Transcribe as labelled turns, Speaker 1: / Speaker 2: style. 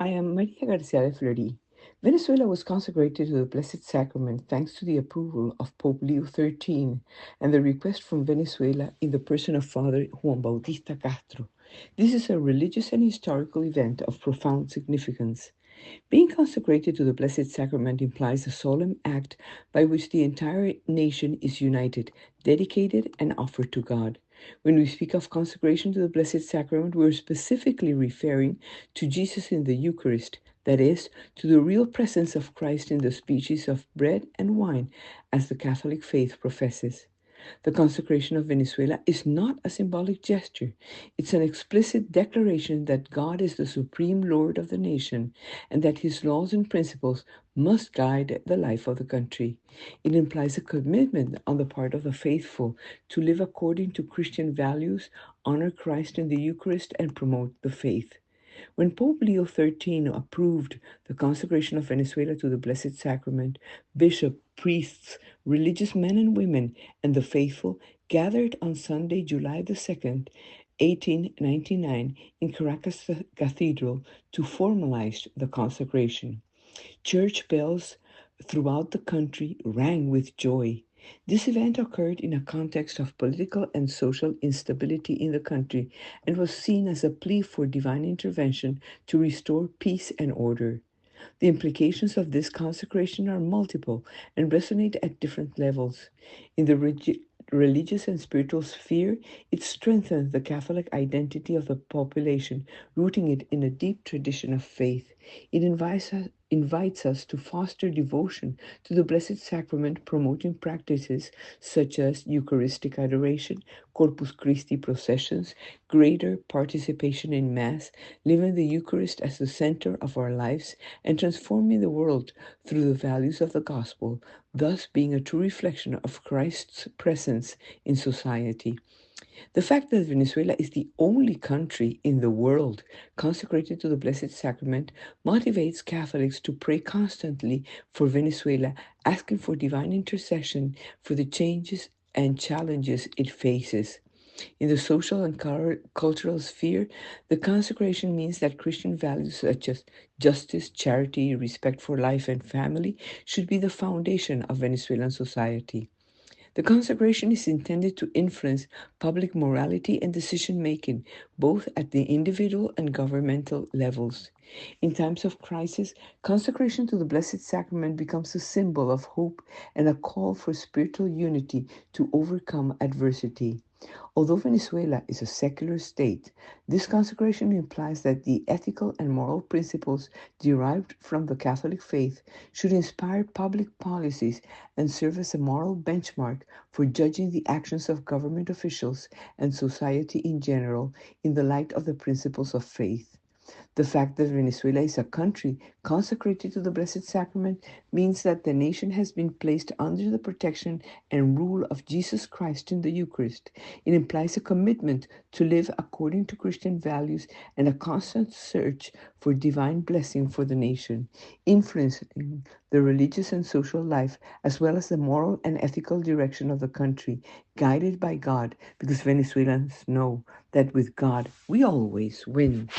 Speaker 1: I am Maria Garcia de Fleury. Venezuela was consecrated to the Blessed Sacrament thanks to the approval of Pope Leo XIII and the request from Venezuela in the person of Father Juan Bautista Castro. This is a religious and historical event of profound significance. Being consecrated to the Blessed Sacrament implies a solemn act by which the entire nation is united, dedicated, and offered to God. When we speak of consecration to the Blessed Sacrament, we're specifically referring to Jesus in the Eucharist, that is, to the real presence of Christ in the species of bread and wine, as the Catholic faith professes. The consecration of Venezuela is not a symbolic gesture. It's an explicit declaration that God is the supreme Lord of the nation and that his laws and principles must guide the life of the country. It implies a commitment on the part of the faithful to live according to Christian values, honor Christ in the Eucharist, and promote the faith. When Pope Leo XIII approved the consecration of Venezuela to the Blessed Sacrament, bishops, priests, religious men and women, and the faithful gathered on Sunday, July the 2nd, 1899, in Caracas Cathedral to formalize the consecration. Church bells throughout the country rang with joy. This event occurred in a context of political and social instability in the country and was seen as a plea for divine intervention to restore peace and order. The implications of this consecration are multiple and resonate at different levels. In the religious and spiritual sphere, it strengthens the Catholic identity of the population, rooting it in a deep tradition of faith. It invites us to foster devotion to the Blessed Sacrament, promoting practices such as Eucharistic adoration, Corpus Christi processions, greater participation in Mass, living the Eucharist as the center of our lives, and transforming the world through the values of the Gospel, thus being a true reflection of Christ's presence in society. The fact that Venezuela is the only country in the world consecrated to the Blessed Sacrament motivates Catholics to pray constantly for Venezuela, asking for divine intercession for the changes and challenges it faces. In the social and cultural sphere, the consecration means that Christian values such as justice, charity, respect for life and family should be the foundation of Venezuelan society. The consecration is intended to influence public morality and decision making, both at the individual and governmental levels. In times of crisis, consecration to the Blessed Sacrament becomes a symbol of hope and a call for spiritual unity to overcome adversity. Although Venezuela is a secular state, this consecration implies that the ethical and moral principles derived from the Catholic faith should inspire public policies and serve as a moral benchmark for judging the actions of government officials and society in general in the light of the principles of faith. The fact that Venezuela is a country consecrated to the Blessed Sacrament means that the nation has been placed under the protection and rule of Jesus Christ in the Eucharist. It implies a commitment to live according to Christian values and a constant search for divine blessing for the nation, influencing the religious and social life as well as the moral and ethical direction of the country, guided by God, because Venezuelans know that with God we always win.